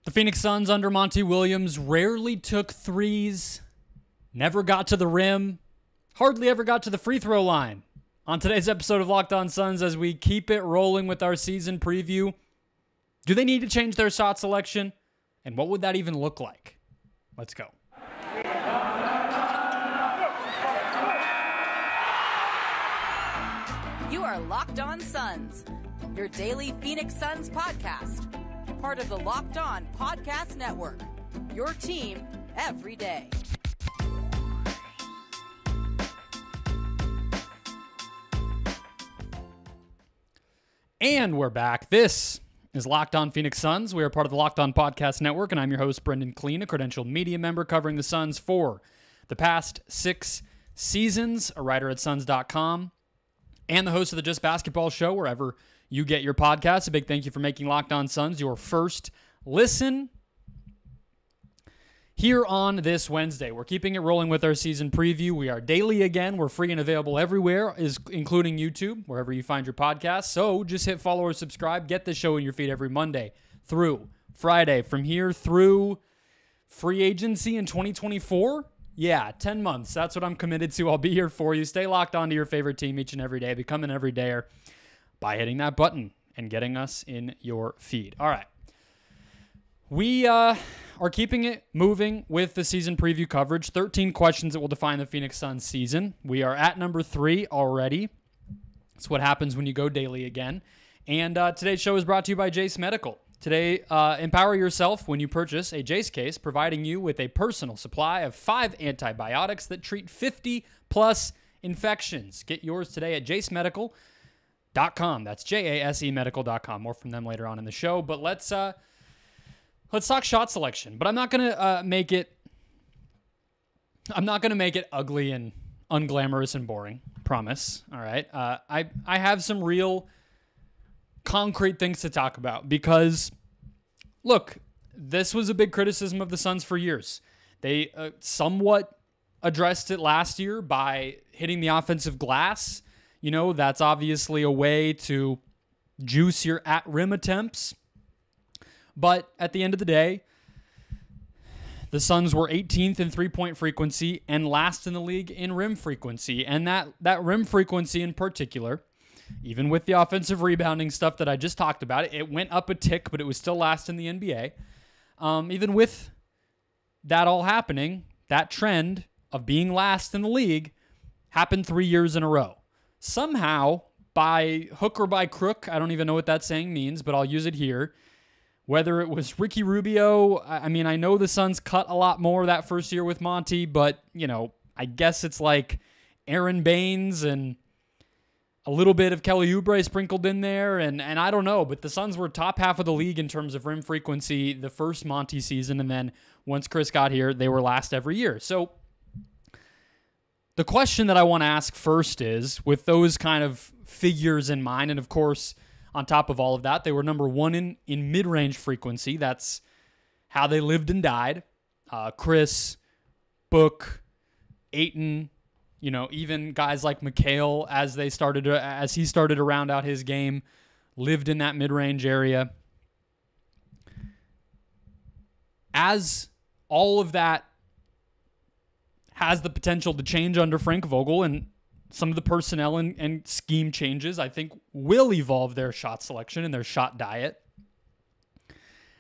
The Phoenix Suns under Monty Williams rarely took threes, never got to the rim, hardly ever got to the free throw line. On today's episode of Locked On Suns, as we keep it rolling with our season preview, do they need to change their shot selection? And what would that even look like? Let's go. You are Locked On Suns, your daily Phoenix Suns podcast. Part of the Locked On Podcast Network, your team every day. And we're back. This is Locked On Phoenix Suns. We are part of the Locked On Podcast Network, and I'm your host, Brendon Kleen, a credentialed media member covering the Suns for the past 6 seasons, a writer at Suns.com, and the host of the Just Basketball Show, wherever you get your podcasts. A big thank you for making Locked On Suns your first listen here on this Wednesday. We're keeping it rolling with our season preview. We are daily again. We're free and available everywhere, including YouTube, wherever you find your podcasts. So just hit follow or subscribe. Get the show in your feed every Monday through Friday. From here through free agency in 2024. Yeah, 10 months. That's what I'm committed to. I'll be here for you. Stay locked on to your favorite team each and every day. Become an everydayer by hitting that button and getting us in your feed. All right. We are keeping it moving with the season preview coverage. 13 questions that will define the Phoenix Suns season. We are at number 3 already. That's what happens when you go daily again. And today's show is brought to you by Jace Medical. Today, empower yourself when you purchase a Jace case, providing you with a personal supply of 5 antibiotics that treat 50-plus infections. Get yours today at jacemedical.com. That's JASEmedical.com. More from them later on in the show. But let's talk shot selection. But I'm not gonna make it ugly and unglamorous and boring. Promise. All right. I have some real concrete things to talk about because, look, this was a big criticism of the Suns for years. They somewhat addressed it last year by hitting the offensive glass. You know, that's obviously a way to juice your at-rim attempts. But at the end of the day, the Suns were 18th in three-point frequency and last in the league in rim frequency. And that rim frequency in particular, even with the offensive rebounding stuff that I just talked about, it went up a tick, but it was still last in the NBA. Even with that all happening, that trend of being last in the league happened 3 years in a row. Somehow, by hook or by crook, I don't even know what that saying means, but I'll use it here. Whether it was Ricky Rubio, I mean, I know the Suns cut a lot more that first year with Monty, but, you know, I guess it's like Aaron Baines and a little bit of Kelly Oubre sprinkled in there, and I don't know, but the Suns were top half of the league in terms of rim frequency the first Monty season, and then once Chris got here, they were last every year. So the question that I want to ask first is, with those kind of figures in mind, and of course, on top of all of that, they were number 1 in mid-range frequency. That's how they lived and died. Chris, Book, Ayton, you know, even guys like McHale, as he started to round out his game, lived in that mid-range area. As all of that has the potential to change under Frank Vogel, and some of the personnel and scheme changes, I think, will evolve their shot selection and their shot diet.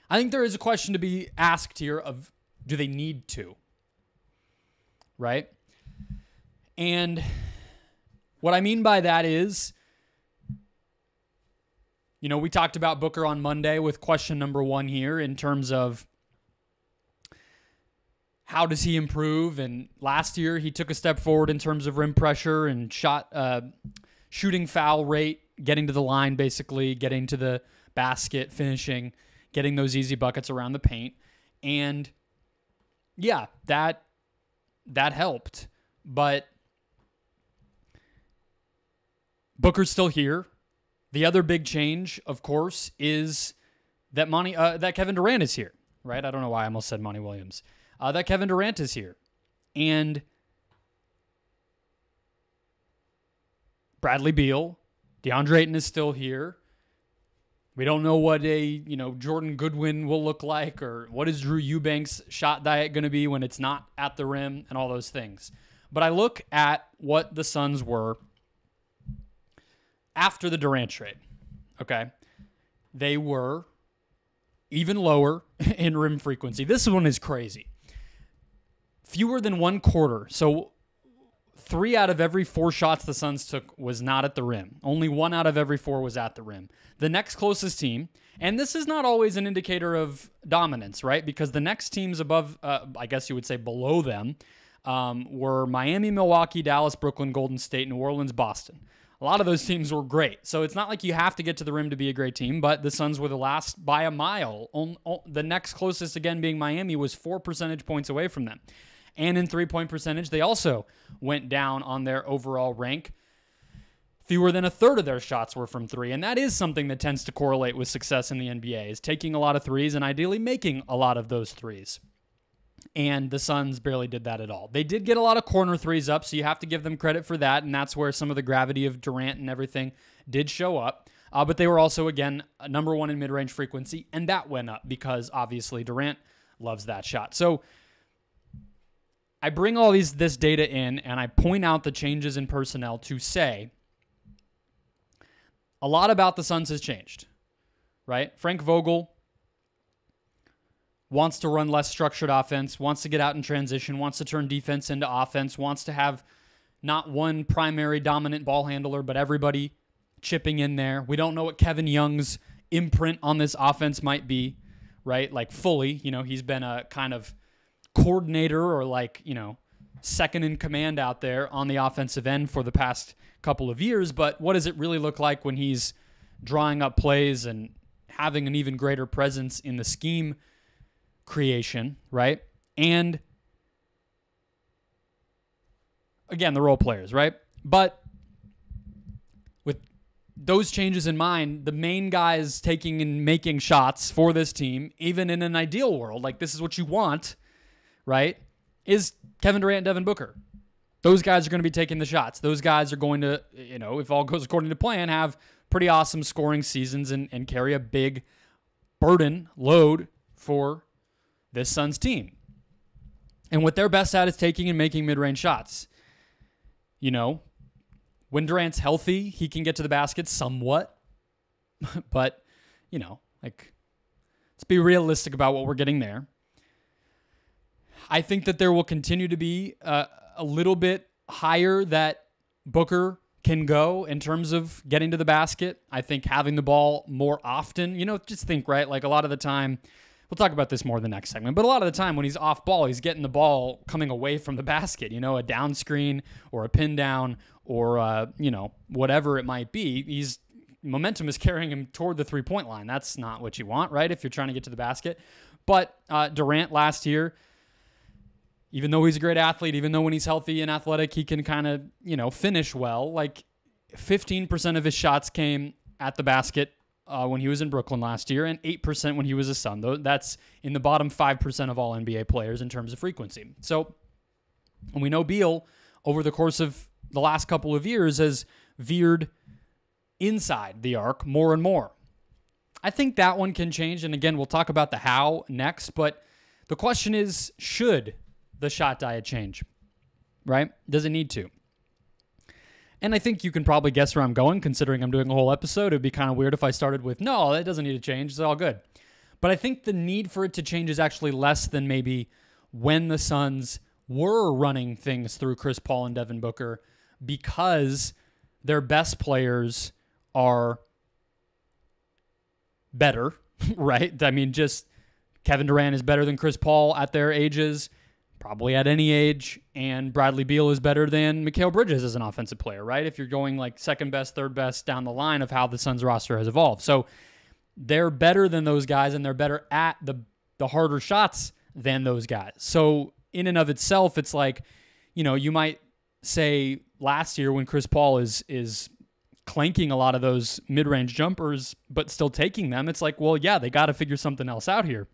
I think there is a question to be asked here of, do they need to? Right? And what I mean by that is, you know, we talked about Booker on Monday with question number 1 here in terms of how does he improve? And last year, he took a step forward in terms of rim pressure and shooting foul rate, getting to the line, basically, getting to the basket, finishing, getting those easy buckets around the paint. And yeah, that helped. But Booker's still here. The other big change, of course, is that Kevin Durant is here, right? I don't know why I almost said Monty Williams. That Kevin Durant is here. And Bradley Beal, DeAndre Ayton is still here. We We don't know what a, Jordan Goodwin will look like, or what is Drew Eubanks' shot diet going to be when it's not at the rim, and all those things. But I look at what the Suns were after the Durant trade, okay? They were even lower in rim frequency. This one is crazy. Fewer than one quarter. So 3 out of every 4 shots the Suns took was not at the rim. Only 1 out of every 4 was at the rim. The next closest team, and this is not always an indicator of dominance, right? Because the next teams above, I guess you would say below them, were Miami, Milwaukee, Dallas, Brooklyn, Golden State, New Orleans, Boston. A lot of those teams were great. So it's not like you have to get to the rim to be a great team, but the Suns were the last by a mile. The next closest, again, being Miami, was 4 percentage points away from them. And in three-point percentage, they also went down on their overall rank. Fewer than a third of their shots were from 3, and that is something that tends to correlate with success in the NBA, is taking a lot of threes and ideally making a lot of those threes. And the Suns barely did that at all. They did get a lot of corner threes up, so you have to give them credit for that, and that's where some of the gravity of Durant and everything did show up. But they were also, again, number 1 in mid-range frequency, and that went up because, obviously, Durant loves that shot. So I bring all this data in, and I point out the changes in personnel to say a lot about the Suns has changed, right? Frank Vogel wants to run less structured offense, wants to get out in transition, wants to turn defense into offense, wants to have not one primary dominant ball handler, but everybody chipping in there. We don't know what Kevin Young's imprint on this offense might be, right? Like fully, he's been a kind of coordinator or second in command out there on the offensive end for the past couple of years, but what does it really look like when he's drawing up plays and having an even greater presence in the scheme creation, right? And again, the role players, right? But with those changes in mind, the main guys taking and making shots for this team, even in an ideal world, like this is what you want, right, is Kevin Durant and Devin Booker. Those guys are going to be taking the shots. Those guys are going to, if all goes according to plan, have pretty awesome scoring seasons and carry a big load for this Suns team. And what they're best at is taking and making mid-range shots. When Durant's healthy, he can get to the basket somewhat. But, let's be realistic about what we're getting there. I think that there will continue to be a little bit higher that Booker can go in terms of getting to the basket. I think having the ball more often, just think, right? Like a lot of the time, we'll talk about this more in the next segment, but a lot of the time when he's off ball, he's getting the ball coming away from the basket, a down screen or a pin down or, whatever it might be. Momentum is carrying him toward the 3-point line. That's not what you want, right? If you're trying to get to the basket. But Durant last year, even though he's a great athlete, even though when he's healthy and athletic, he can kind of, finish well. Like 15% of his shots came at the basket when he was in Brooklyn last year and 8% when he was a Sun. That's in the bottom 5% of all NBA players in terms of frequency. So, and we know Beal, over the course of the last couple of years, has veered inside the arc more and more. I think that one can change. And again, we'll talk about the how next. But the question is, should the shot diet change, right? Does it need to? And I think you can probably guess where I'm going, considering I'm doing a whole episode. It'd be kind of weird if I started with, no, it doesn't need to change. It's all good. But I think the need for it to change is actually less than maybe when the Suns were running things through Chris Paul and Devin Booker, because their best players are better, right? I mean, just Kevin Durant is better than Chris Paul at their ages, probably at any age, and Bradley Beal is better than Mikal Bridges as an offensive player, right? If you're going like second best, third best down the line of how the Suns roster has evolved. So they're better than those guys, and they're better at the harder shots than those guys. So in and of itself, it's like, you might say last year when Chris Paul is clanking a lot of those mid-range jumpers, but still taking them, it's like, well, yeah, they got to figure something else out here.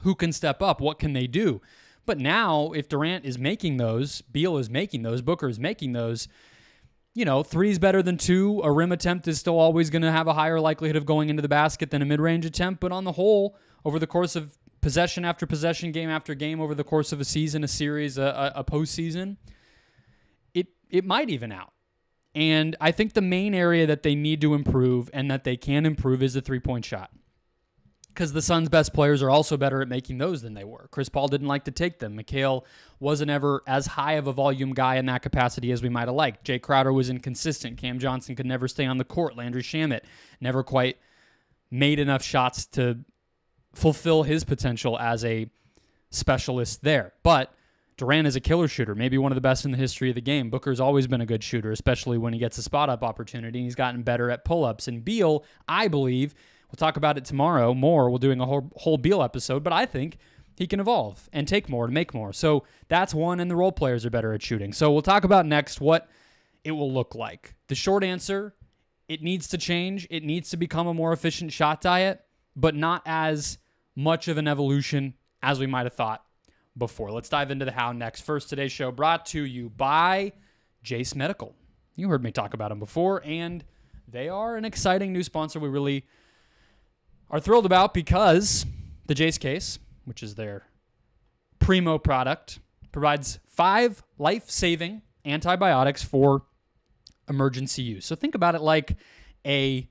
Who can step up? What can they do? But now, if Durant is making those, Beal is making those, Booker is making those, 3 is better than 2. A rim attempt is still always going to have a higher likelihood of going into the basket than a mid-range attempt. But on the whole, over the course of possession after possession, game after game, over the course of a season, a series, a postseason, it might even out. And I think the main area that they need to improve and that they can improve is the three-point shot. Because the Suns' best players are also better at making those than they were. Chris Paul didn't like to take them. Mikal wasn't ever as high of a volume guy in that capacity as we might have liked. Jay Crowder was inconsistent. Cam Johnson could never stay on the court. Landry Shamet never quite made enough shots to fulfill his potential as a specialist there. But Durant is a killer shooter, maybe one of the best in the history of the game. Booker's always been a good shooter, especially when he gets a spot-up opportunity. He's gotten better at pull-ups. And Beal, I believe, we'll talk about it tomorrow more. We're doing a whole Beal episode, but I think he can evolve and take more and make more. So that's one, and the role players are better at shooting. So we'll talk about next what it will look like. The short answer, it needs to change. It needs to become a more efficient shot diet, but not as much of an evolution as we might have thought before. Let's dive into the how next. First, today's show brought to you by Jase Medical. You heard me talk about them before, and they are an exciting new sponsor we really are thrilled about because the Jase case, which is their primo product, provides 5 life-saving antibiotics for emergency use. So think about it like a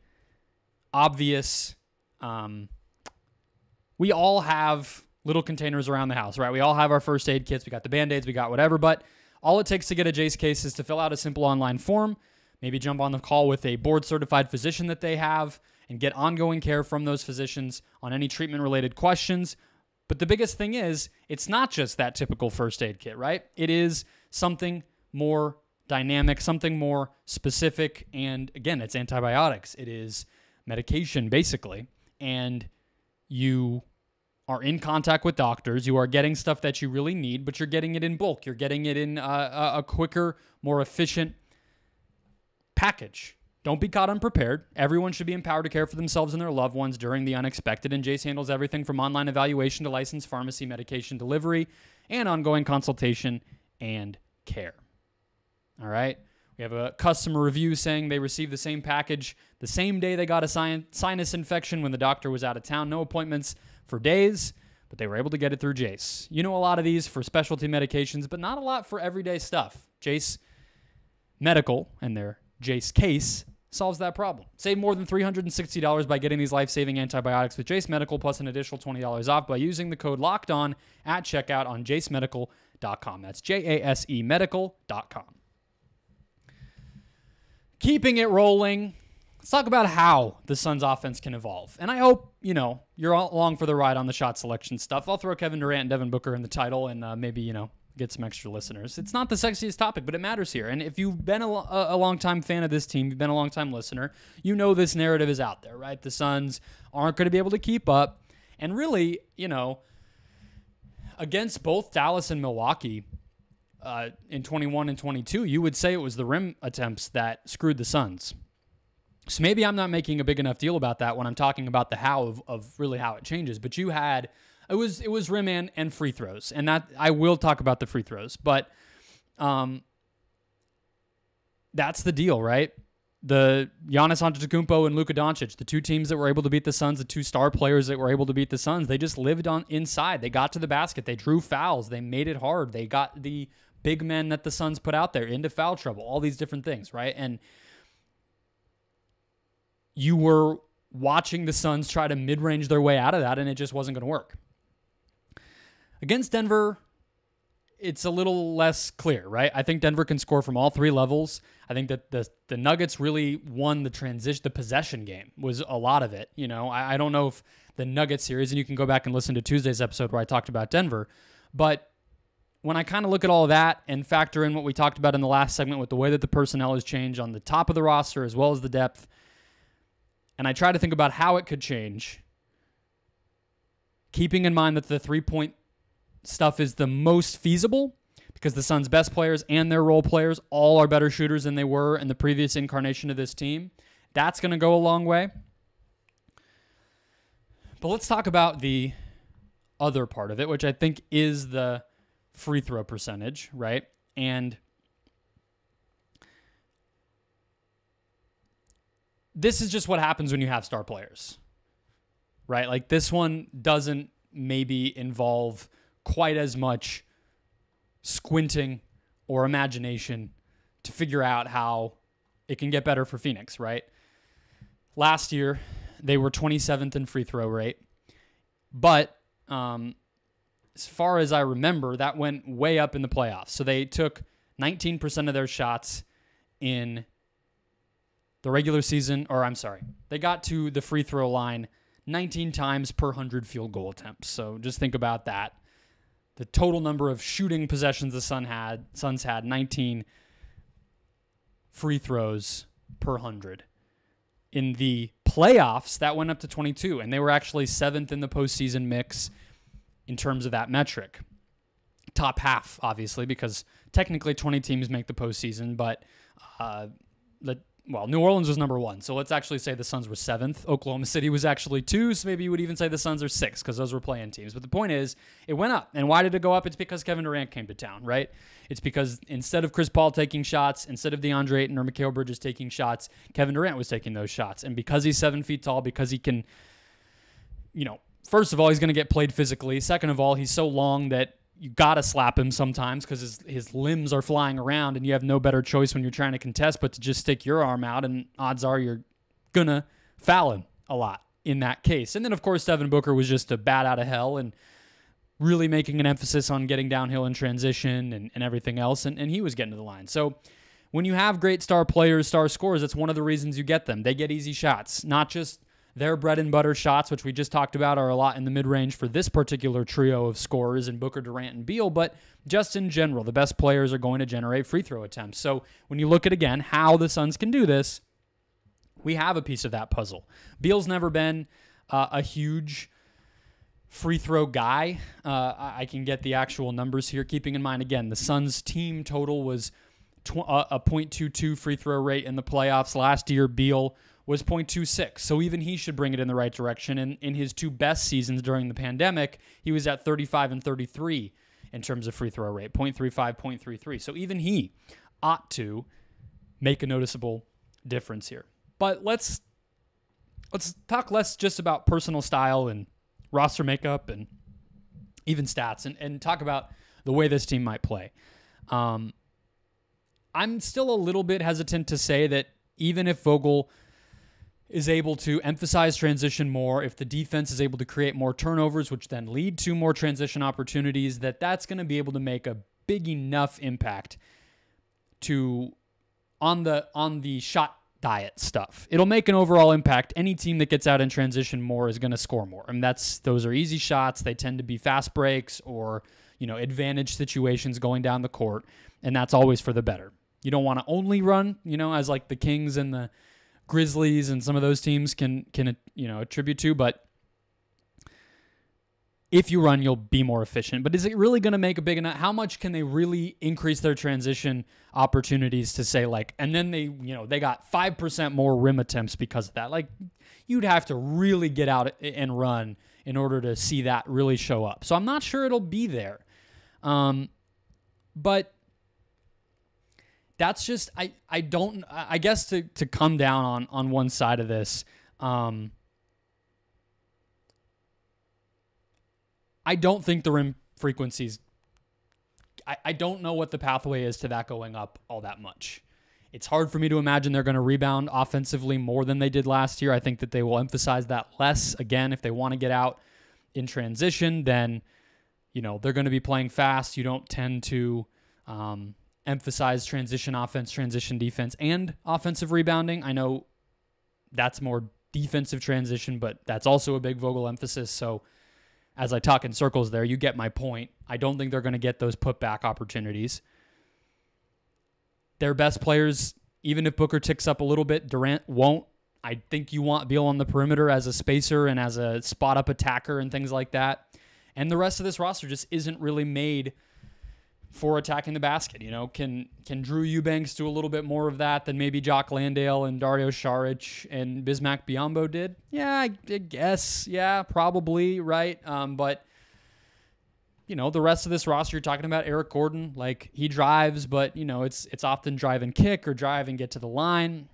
obvious, we all have little containers around the house, right? We all have our first aid kits. We got the Band-Aids, we got whatever, but all it takes to get a Jase case is to fill out a simple online form, maybe jump on the call with a board-certified physician that they have, and get ongoing care from those physicians on any treatment-related questions. But the biggest thing is, it's not just that typical first aid kit, right? It is something more dynamic, something more specific, and again, it's antibiotics. It is medication, basically, and you are in contact with doctors. You are getting stuff that you really need, but you're getting it in bulk. You're getting it in a quicker, more efficient package. Don't be caught unprepared. Everyone should be empowered to care for themselves and their loved ones during the unexpected, and Jase handles everything from online evaluation to licensed pharmacy medication delivery and ongoing consultation and care. All right? We have a customer review saying they received the same package the same day they got a sinus infection when the doctor was out of town. No appointments for days, but they were able to get it through Jase. You know, a lot of these for specialty medications, but not a lot for everyday stuff. Jase Medical and their Jase case solves that problem. Save more than $360 by getting these life-saving antibiotics with Jase Medical, plus an additional $20 off by using the code LOCKEDON at checkout on jasemedical.com. That's JASE medical.com. Keeping it rolling, let's talk about how the Suns offense can evolve. And I hope, you're all along for the ride on the shot selection stuff. I'll throw Kevin Durant and Devin Booker in the title and maybe, get some extra listeners. It's not the sexiest topic, but it matters here. And if you've been a long-time fan of this team, you've been a long-time listener, you know this narrative is out there, right? The Suns aren't going to be able to keep up. And really, against both Dallas and Milwaukee in 21 and 22, you would say it was the rim attempts that screwed the Suns. So maybe I'm not making a big enough deal about that when I'm talking about the how of really how it changes. But you had, it was rim and free throws. And that I will talk about the free throws. But that's the deal, right? The Giannis Antetokounmpo and Luka Doncic, the two teams that were able to beat the Suns, the two star players that were able to beat the Suns, they just lived on inside. They got to the basket. They drew fouls. They made it hard. They got the big men that the Suns put out there into foul trouble, all these different things, right? And you were watching the Suns try to mid-range their way out of that, and it just wasn't going to work. Against Denver, it's a little less clear, right? I think Denver can score from all three levels. I think that the Nuggets really won the possession game was a lot of it. I don't know if the Nuggets series, and you can go back and listen to Tuesday's episode where I talked about Denver, but when I kind of look at all of that and factor in what we talked about in the last segment with the way that the personnel has changed on the top of the roster as well as the depth, and I try to think about how it could change, keeping in mind that the three-point stuff is the most feasible because the Suns' best players and their role players all are better shooters than they were in the previous incarnation of this team. That's going to go a long way. But let's talk about the other part of it, which I think is the free throw percentage, right? And this is just what happens when you have star players, right? Like this one doesn't maybe involve quite as much squinting or imagination to figure out how it can get better for Phoenix, right? Last year, they were 27th in free throw rate, but as far as I remember, that went way up in the playoffs. So they took 19% of their shots in the regular season, or I'm sorry, they got to the free throw line 19 times per 100 field goal attempts. So just think about that. The total number of shooting possessions the Suns had 19 free throws per 100. In the playoffs, that went up to 22, and they were actually 7th in the postseason mix in terms of that metric. Top half, obviously, because technically 20 teams make the postseason, but New Orleans was number 1, so let's actually say the Suns were 7th. Oklahoma City was actually 2, so maybe you would even say the Suns are 6 because those were play-in teams. But the point is, it went up. And why did it go up? It's because Kevin Durant came to town, right? It's because instead of Chris Paul taking shots, instead of DeAndre Ayton or Mikal Bridges taking shots, Kevin Durant was taking those shots. And because he's 7 feet tall, because he can, first of all, he's going to get played physically. Second of all, he's so long that you got to slap him sometimes because his limbs are flying around and you have no better choice when you're trying to contest but to just stick your arm out, and odds are you're going to foul him a lot in that case. And then, of course, Devin Booker was just a bat out of hell and really making an emphasis on getting downhill in transition and everything else, and he was getting to the line. So when you have great star players, star scorers, that's one of the reasons you get them. They get easy shots, not just their bread and butter shots, which we just talked about are a lot in the mid-range for this particular trio of scorers in Booker, Durant, and Beal, but just in general, the best players are going to generate free throw attempts. So when you look at, again, how the Suns can do this, we have a piece of that puzzle. Beal's never been a huge free throw guy. I can get the actual numbers here, keeping in mind, again, the Suns team total was a .22 free throw rate in the playoffs. Last year, Beal was .26. So even he should bring it in the right direction. And in his 2 best seasons during the pandemic, he was at 35 and 33 in terms of free throw rate, .35, .33. So even he ought to make a noticeable difference here. But let's talk less just about personal style and roster makeup and even stats and talk about the way this team might play. I'm still a little bit hesitant to say that even if Vogel is able to emphasize transition more, if the defense is able to create more turnovers, which then lead to more transition opportunities, that's going to be able to make a big enough impact on the shot diet stuff. It'll make an overall impact. Any team that gets out in transition more is going to score more. I mean, those are easy shots. They tend to be fast breaks or, advantage situations going down the court, and that's always for the better. You don't want to only run, as like the Kings and the Grizzlies and some of those teams can attribute to, but if you run, you'll be more efficient. But is it really going to make a big enough? How much can they really increase their transition opportunities to say and then they got 5% more rim attempts because of that? Like, you'd have to really get out and run in order to see that really show up. So I'm not sure it'll be there. But that's just, I guess to come down on one side of this, I don't think the rim frequencies, I don't know what the pathway is to that going up all that much. It's hard for me to imagine they're going to rebound offensively more than they did last year. I think that they will emphasize that less. Again, if they want to get out in transition, then, they're going to be playing fast. You don't tend to emphasize transition offense, transition defense, and offensive rebounding. I know that's more defensive transition, but that's also a big Vogel emphasis. So as I talk in circles there, you get my point. I don't think they're going to get those putback opportunities. Their best players, even if Booker ticks up a little bit, Durant won't. I think you want Beal on the perimeter as a spacer and as a spot-up attacker and things like that. And the rest of this roster just isn't really made for attacking the basket. Can Drew Eubanks do a little bit more of that than maybe Jock Landale and Dario Saric and Bismack Biyombo did? Yeah, I guess. Yeah, probably, right? But, the rest of this roster, you're talking about Eric Gordon. Like, he drives, but, it's often drive and kick or drive and get to the line.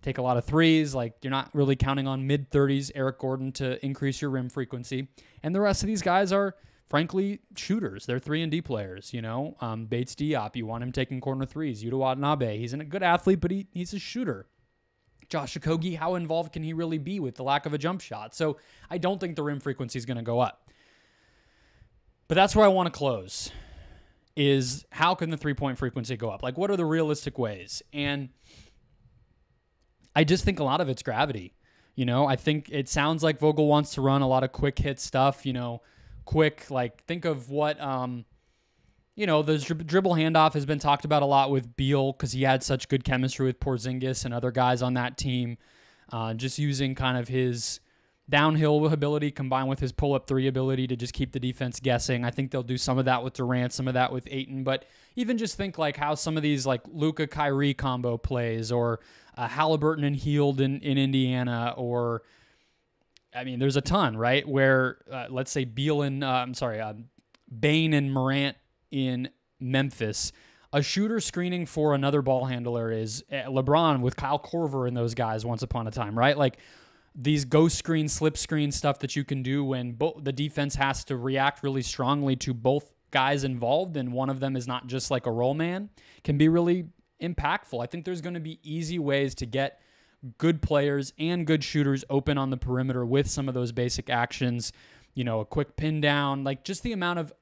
take a lot of threes. Like, you're not really counting on mid-30s Eric Gordon to increase your rim frequency. And the rest of these guys are, frankly, shooters. They're 3-and-D players, Bates Diop, you want him taking corner threes. Yuta Watanabe, he's a good athlete, but he's a shooter. Josh Okogie, how involved can he really be with the lack of a jump shot? So I don't think the rim frequency is going to go up. But that's where I want to close, is how can the three-point frequency go up? Like, what are the realistic ways? And I just think a lot of it's gravity. I think it sounds like Vogel wants to run a lot of quick hit stuff, quick, like, think of what, the dribble handoff has been talked about a lot with Beal because he had such good chemistry with Porzingis and other guys on that team. Just using kind of his downhill ability combined with his pull-up three ability to just keep the defense guessing. I think they'll do some of that with Durant, some of that with Ayton, but even just think like how some of these like Luka-Kyrie combo plays, or Halliburton and Hield in Indiana, or there's a ton, right? Where let's say Beal and Bane and Morant in Memphis. A shooter screening for another ball handler is LeBron with Kyle Korver and those guys once upon a time, right? Like these ghost screen, slip screen stuff that you can do when the defense has to react really strongly to both guys involved, and one of them is not just like a roll man, can be really impactful. I think there's going to be easy ways to get good players and good shooters open on the perimeter with some of those basic actions, a quick pin down, like just the amount of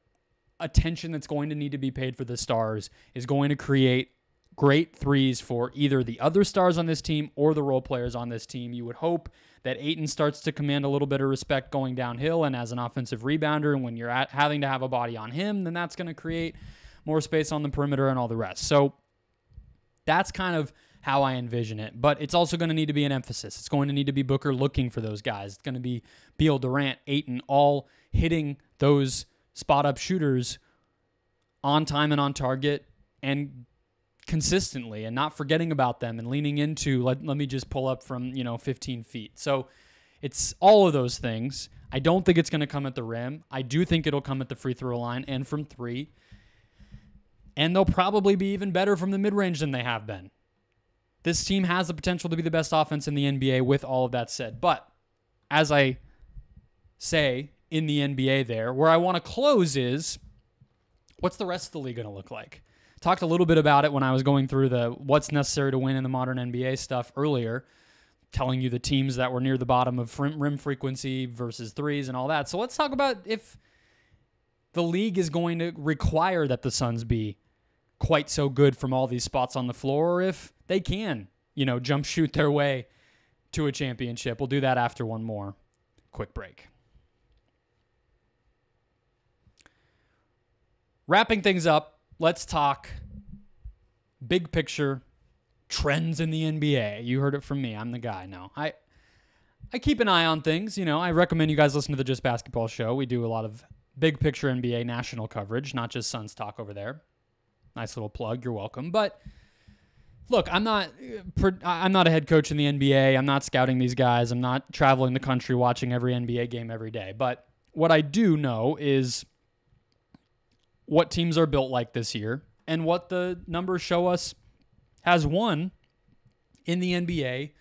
attention that's going to need to be paid for the stars is going to create great threes for either the other stars on this team or the role players on this team. You would hope that Ayton starts to command a little bit of respect going downhill and as an offensive rebounder, and when you're having to have a body on him, then that's going to create more space on the perimeter and all the rest. So that's kind of how I envision it. But it's also going to need to be an emphasis. It's going to need to be Booker looking for those guys. It's going to be Beal, Durant, Ayton, all hitting those spot-up shooters on time and on target and consistently, and not forgetting about them and leaning into, let me just pull up from 15 feet. So it's all of those things. I don't think it's going to come at the rim. I do think it'll come at the free throw line and from three. And they'll probably be even better from the mid-range than they have been. This team has the potential to be the best offense in the NBA with all of that said. But as I say in the NBA there, where I want to close is, what's the rest of the league going to look like? Talked a little bit about it when I was going through the what's necessary to win in the modern NBA stuff earlier, telling you the teams that were near the bottom of rim frequency versus threes and all that. So let's talk about if the league is going to require that the Suns be quite so good from all these spots on the floor, or if they can, jump shoot their way to a championship. We'll do that after one more quick break. Wrapping things up, let's talk big picture trends in the NBA. You heard it from me. I'm the guy. No, I keep an eye on things. I recommend you guys listen to the Just Basketball show. We do a lot of big picture NBA national coverage, not just Suns talk over there. Nice little plug. You're welcome. But look, I'm not a head coach in the NBA. I'm not scouting these guys. I'm not traveling the country watching every NBA game every day. But what I do know is what teams are built like this year and what the numbers show us has won in the NBA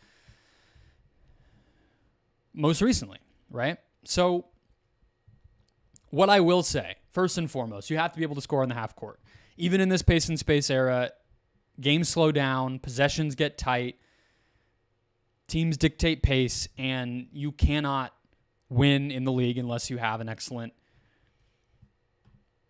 most recently, right? So what I will say, first and foremost, you have to be able to score in the half court. Even in this pace and space era, games slow down, possessions get tight, teams dictate pace, and you cannot win in the league unless you have an excellent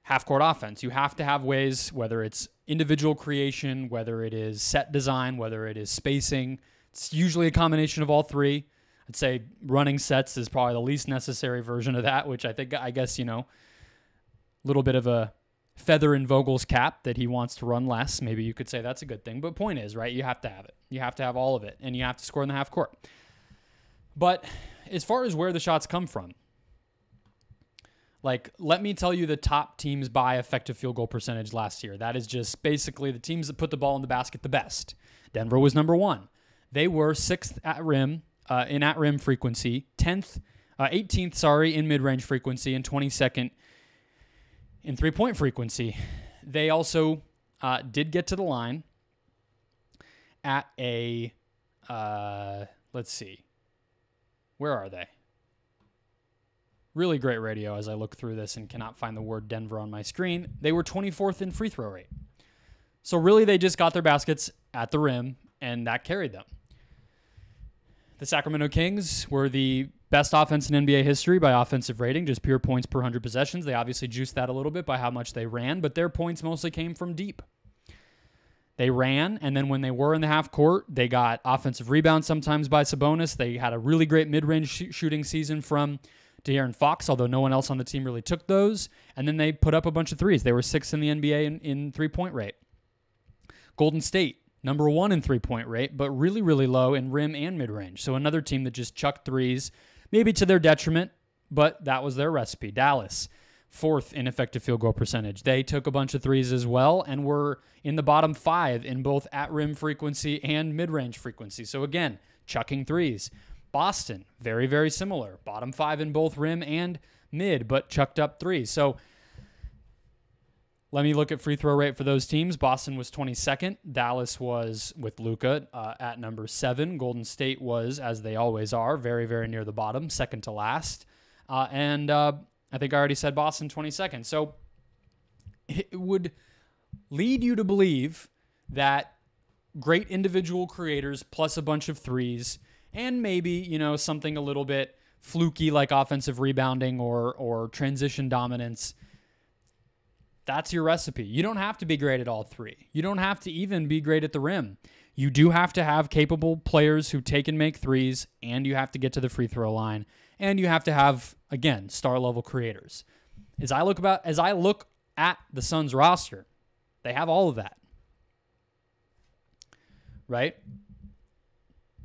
half-court offense. You have to have ways, whether it's individual creation, whether it is set design, whether it is spacing. It's usually a combination of all three. I'd say running sets is probably the least necessary version of that, which I guess, a little bit of a feather in Vogel's cap that he wants to run less. Maybe you could say that's a good thing. But point is, right, you have to have it. You have to have all of it, and you have to score in the half court. But as far as where the shots come from, let me tell you the top teams by effective field goal percentage last year. That is just basically the teams that put the ball in the basket the best. Denver was number 1. They were 6th at rim in at-rim frequency, 18th in mid-range frequency, and 22nd in three-point frequency. They also did get to the line at a Let's see. Where are they? Really great radio as I look through this and cannot find the word Denver on my screen. They were 24th in free throw rate. So really they just got their baskets at the rim, and that carried them. The Sacramento Kings were the best offense in NBA history by offensive rating, just pure points per 100 possessions. They obviously juiced that a little bit by how much they ran, but their points mostly came from deep. They ran, and then when they were in the half court, they got offensive rebounds sometimes by Sabonis. They had a really great mid-range shooting season from De'Aaron Fox, although no one else on the team really took those. And then they put up a bunch of threes. They were 6th in the NBA in three-point rate. Golden State, number 1 in three-point rate, but really, really low in rim and mid-range. So another team that just chucked threes, maybe to their detriment, but that was their recipe. Dallas, 4th in effective field goal percentage. They took a bunch of threes as well and were in the bottom 5 in both at-rim frequency and mid-range frequency. So again, chucking threes. Boston, very, very similar. Bottom 5 in both rim and mid, but chucked up threes. So let me look at free throw rate for those teams. Boston was 22nd. Dallas was, with Luka, at number 7. Golden State was, as they always are, very, very near the bottom, second to last. And I think I already said Boston 22nd. So it would lead you to believe that great individual creators plus a bunch of threes and maybe, something a little bit fluky like offensive rebounding or transition dominance, that's your recipe. You don't have to be great at all three. You don't have to even be great at the rim. You do have to have capable players who take and make threes, and you have to get to the free throw line, and you have to have, again, star-level creators. As I look at the Suns roster, they have all of that. Right?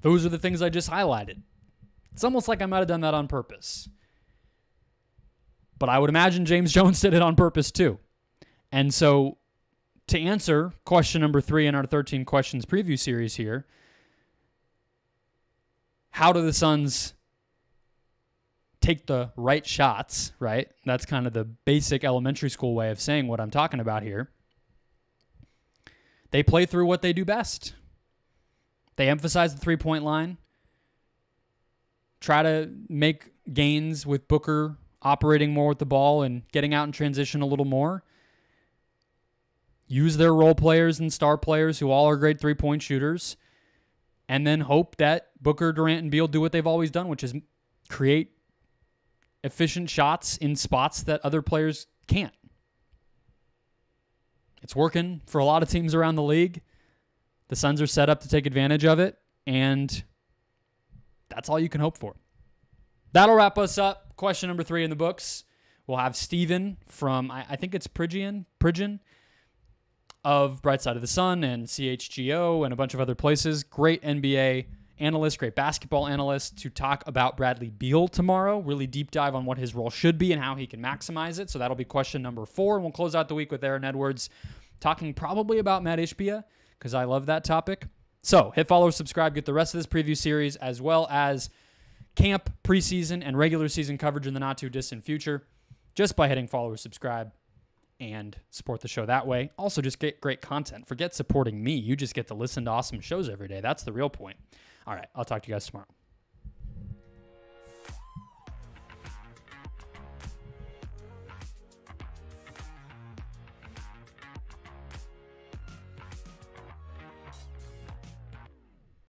Those are the things I just highlighted. It's almost like I might have done that on purpose. But I would imagine James Jones did it on purpose too. And so to answer question number 3 in our 13 questions preview series here, how do the Suns take the right shots, right? That's kind of the basic elementary school way of saying what I'm talking about here. They play through what they do best. They emphasize the three-point line, try to make gains with Booker operating more with the ball and getting out in transition a little more. Use their role players and star players who all are great three-point shooters, and then hope that Booker, Durant, and Beal do what they've always done, which is create efficient shots in spots that other players can't. It's working for a lot of teams around the league. The Suns are set up to take advantage of it, and that's all you can hope for. That'll wrap us up. Question number 3 in the books. We'll have Steven from, I think it's Pridgeon, of Bright Side of the Sun and CHGO and a bunch of other places. Great NBA analyst, great basketball analyst, to talk about Bradley Beal tomorrow. Really deep dive on what his role should be and how he can maximize it. So that'll be question number 4. And we'll close out the week with Aaron Edwards talking probably about Matt Ishbia, because I love that topic. So hit follow, subscribe, get the rest of this preview series as well as camp, preseason, and regular season coverage in the not-too-distant future just by hitting follow or subscribe and support the show that way. Also, just get great content. Forget supporting me. You just get to listen to awesome shows every day. That's the real point. All right, I'll talk to you guys tomorrow.